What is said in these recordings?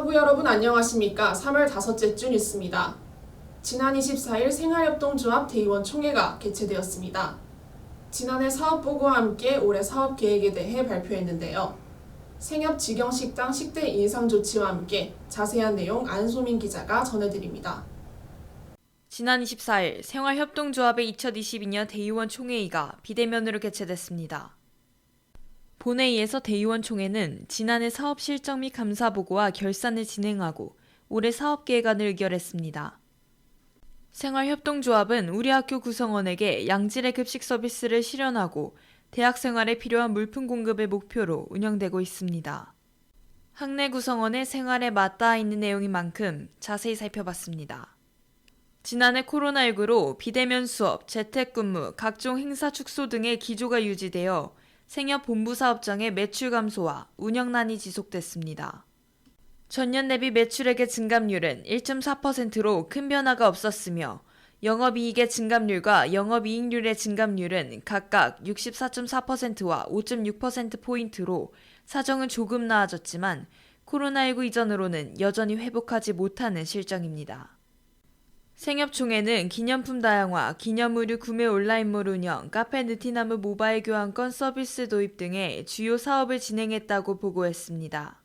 학우 여러분 안녕하십니까? 3월 5째 주 뉴스입니다. 지난 24일 생활협동조합 대의원 총회가 개최되었습니다. 지난해 사업보고와 함께 올해 사업계획에 대해 발표했는데요. 생협 직영식당 식대 인상 조치와 함께 자세한 내용 안소민 기자가 전해드립니다. 지난 24일 생활협동조합의 2022년 대의원 총회의가 비대면으로 개최됐습니다. 본회의에서 대의원 총회는 지난해 사업 실적 및 감사 보고와 결산을 진행하고 올해 사업 계획안을 의결했습니다. 생활협동조합은 우리 학교 구성원에게 양질의 급식 서비스를 실현하고 대학 생활에 필요한 물품 공급을 목표로 운영되고 있습니다. 학내 구성원의 생활에 맞닿아 있는 내용인 만큼 자세히 살펴봤습니다. 지난해 코로나19로 비대면 수업, 재택근무, 각종 행사 축소 등의 기조가 유지되어 생협 본부 사업장의 매출 감소와 운영난이 지속됐습니다. 전년 대비 매출액의 증감률은 1.4%로 큰 변화가 없었으며 영업이익의 증감률과 영업이익률의 증감률은 각각 64.4%와 5.6%포인트로 사정은 조금 나아졌지만 코로나19 이전으로는 여전히 회복하지 못하는 실정입니다. 생협총회는 기념품 다양화, 기념의류 구매 온라인몰 운영, 카페 느티나무 모바일 교환권 서비스 도입 등의 주요 사업을 진행했다고 보고했습니다.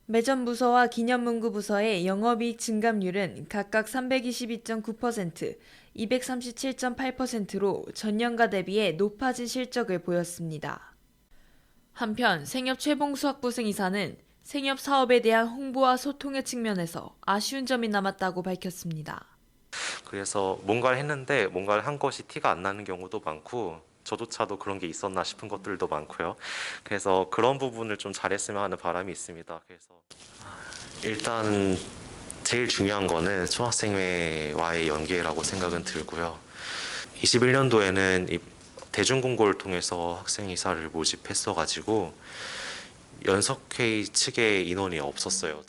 매점 부서와 기념문구 부서의 영업이익 증감률은 각각 322.9%, 237.8%로 전년과 대비해 높아진 실적을 보였습니다. 한편 생협 최봉수 학부생 이사는 생협 사업에 대한 홍보와 소통의 측면에서 아쉬운 점이 남았다고 밝혔습니다. 그래서 뭔가를 했는데 뭔가를 한 것이 티가 안 나는 경우도 많고 저조차도 그런 게 있었나 싶은 것들도 많고요. 그래서 그런 부분을 좀 잘했으면 하는 바람이 있습니다. 그래서 일단 제일 중요한 거는 총학생회와의 연계라고 생각은 들고요. 21년도에는 이 대중공고를 통해서 학생이사를 모집했어가지고 연석회의 측의 인원이 없었어요.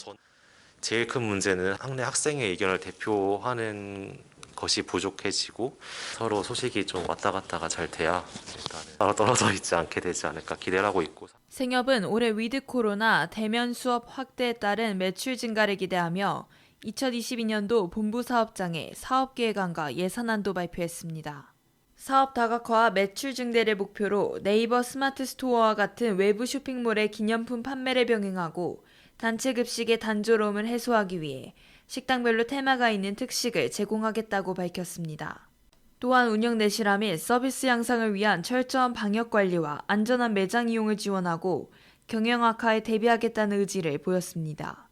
제일 큰 문제는 학내 학생의 의견을 대표하는 것이 부족해지고 서로 소식이 좀 왔다 갔다가 잘 돼야 일단은 따로 떨어져 있지 않게 되지 않을까 기대를 하고 있고. 생협은 올해 위드 코로나 대면 수업 확대에 따른 매출 증가를 기대하며 2022년도 본부 사업장에 사업계획안과 예산안도 발표했습니다. 사업 다각화와 매출 증대를 목표로 네이버 스마트 스토어와 같은 외부 쇼핑몰의 기념품 판매를 병행하고 단체 급식의 단조로움을 해소하기 위해 식당별로 테마가 있는 특식을 제공하겠다고 밝혔습니다. 또한 운영 내실화 및 서비스 향상을 위한 철저한 방역 관리와 안전한 매장 이용을 지원하고 경영 악화에 대비하겠다는 의지를 보였습니다.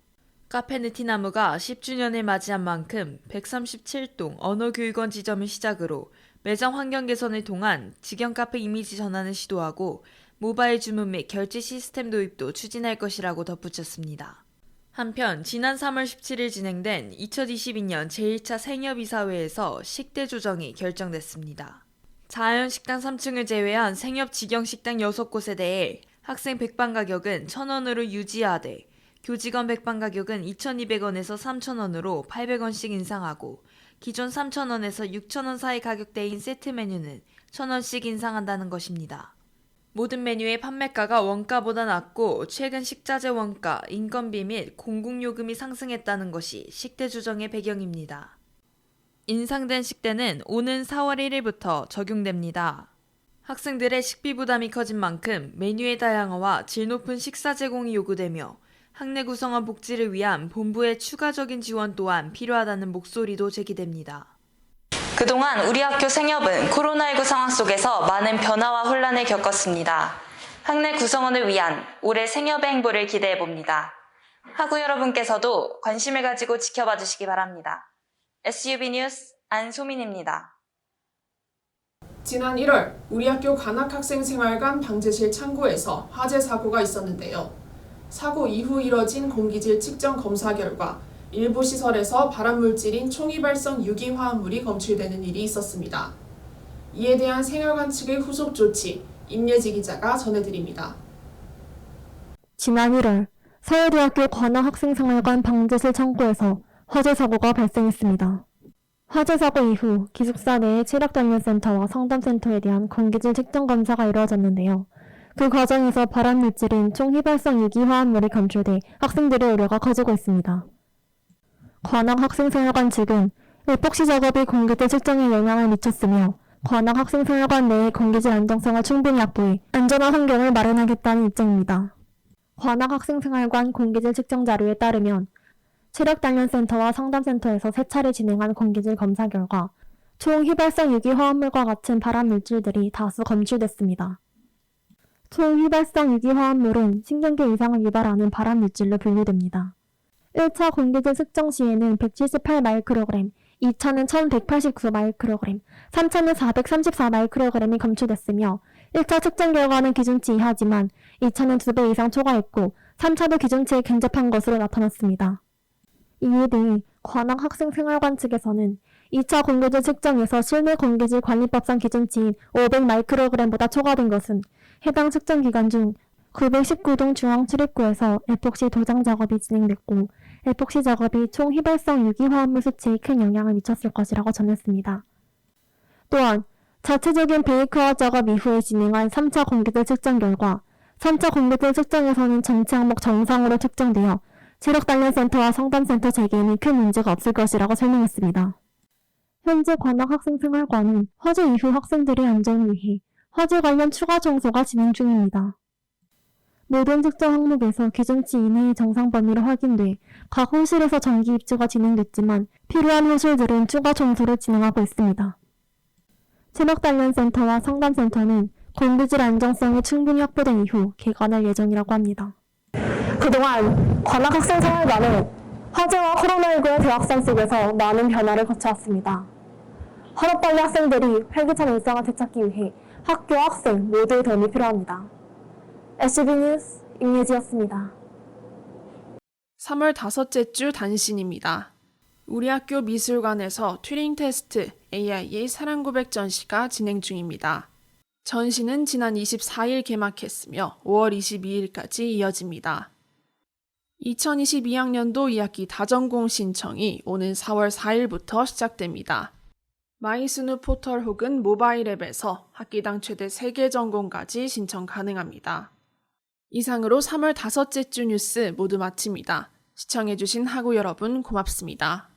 카페 느티나무가 10주년을 맞이한 만큼 137동 언어교육원 지점을 시작으로 매장 환경 개선을 통한 직영 카페 이미지 전환을 시도하고 모바일 주문 및 결제 시스템 도입도 추진할 것이라고 덧붙였습니다. 한편 지난 3월 17일 진행된 2022년 제1차 생협이사회에서 식대 조정이 결정됐습니다. 자연식당 3층을 제외한 생협 직영식당 6곳에 대해 학생 백반 가격은 1,000원으로 유지하되 교직원 백반 가격은 2,200원에서 3,000원으로 800원씩 인상하고 기존 3,000원에서 6,000원 사이 가격대인 세트 메뉴는 1,000원씩 인상한다는 것입니다. 모든 메뉴의 판매가가 원가보다 낮고 최근 식자재 원가, 인건비 및 공공요금이 상승했다는 것이 식대 조정의 배경입니다. 인상된 식대는 오는 4월 1일부터 적용됩니다. 학생들의 식비 부담이 커진 만큼 메뉴의 다양화와 질 높은 식사 제공이 요구되며 학내 구성원 복지를 위한 본부의 추가적인 지원 또한 필요하다는 목소리도 제기됩니다. 그동안 우리 학교 생협은 코로나19 상황 속에서 많은 변화와 혼란을 겪었습니다. 학내 구성원을 위한 올해 생협의 행보를 기대해봅니다. 학우 여러분께서도 관심을 가지고 지켜봐 주시기 바랍니다. SUB 뉴스 안소민입니다. 지난 1월 우리 학교 관악학생생활관 방제실 창고에서 화재 사고가 있었는데요. 사고 이후 이뤄진 공기질 측정 검사 결과 일부 시설에서 발암물질인 총이발성 유기화합물이 검출되는 일이 있었습니다. 이에 대한 생활관 측의 후속 조치, 임예지 기자가 전해드립니다. 지난 1월 서울대학교 관악학생생활관 방제실 창고에서 화재 사고가 발생했습니다. 화재 사고 이후 기숙사 내의 체력단련센터와 상담센터에 대한 공기질 측정 검사가 이루어졌는데요. 그 과정에서 발암 물질인 총휘발성 유기화합물이 검출돼 학생들의 우려가 커지고 있습니다. 관악학생생활관 측은 일폭시 작업이 공기질 측정에 영향을 미쳤으며 관악학생생활관 내의 공기질 안정성을 충분히 확보해 안전한 환경을 마련하겠다는 입장입니다. 관악학생생활관 공기질 측정 자료에 따르면 체력단련센터와 상담센터에서 3차례 진행한 공기질 검사 결과 총휘발성 유기화합물과 같은 발암 물질들이 다수 검출됐습니다. 총휘발성 유기화합물은 신경계 이상을 유발하는 발암 물질로 분류됩니다. 1차 공기질 측정 시에는 178마이크로그램, 2차는 1189마이크로그램, 3차는 434마이크로그램이 검출됐으며 1차 측정 결과는 기준치 이하지만 2차는 2배 이상 초과했고 3차도 기준치에 근접한 것으로 나타났습니다. 이에 대해 관악학생생활관 측에서는 2차 공기질 측정에서 실내 공기질 관리법상 기준치인 500마이크로그램보다 초과된 것은 해당 측정 기간 중 919동 중앙 출입구에서 에폭시 도장 작업이 진행됐고 에폭시 작업이 총 휘발성 유기화합물 수치에 큰 영향을 미쳤을 것이라고 전했습니다. 또한 자체적인 베이크아웃 작업 이후에 진행한 3차 공기질 측정 결과 3차 공기질 측정에서는 전체 항목 정상으로 측정되어 체력단련센터와 상담센터 재개에는 큰 문제가 없을 것이라고 설명했습니다. 현재 관악학생생활관은 화재 이후 학생들의 안전을 위해 화재 관련 추가 청소가 진행 중입니다. 모든 측정 항목에서 기준치 이내의 정상 범위로 확인돼 각 호실에서 정기 입주가 진행됐지만 필요한 호실들은 추가 청소를 진행하고 있습니다. 체력단련센터와 상담센터는 공기질 안정성이 충분히 확보된 이후 개관할 예정이라고 합니다. 그동안 관악학생생활관은 화재와 코로나19의 대확산 속에서 많은 변화를 거쳐왔습니다. 하루빨리 학생들이 활기찬 일상을 되찾기 위해 학교와 학생 모두의 도움이 필요합니다. SCB 뉴스 임예지였습니다. 3월 5째 주 단신입니다. 우리 학교 미술관에서 튜링 테스트 AIA 사랑 고백 전시가 진행 중입니다. 전시는 지난 24일 개막했으며 5월 22일까지 이어집니다. 2022학년도 2학기 다전공 신청이 오는 4월 4일부터 시작됩니다. 마이스누 포털 혹은 모바일 앱에서 학기당 최대 3개 전공까지 신청 가능합니다. 이상으로 3월 5째 주 뉴스 모두 마칩니다. 시청해주신 학우 여러분 고맙습니다.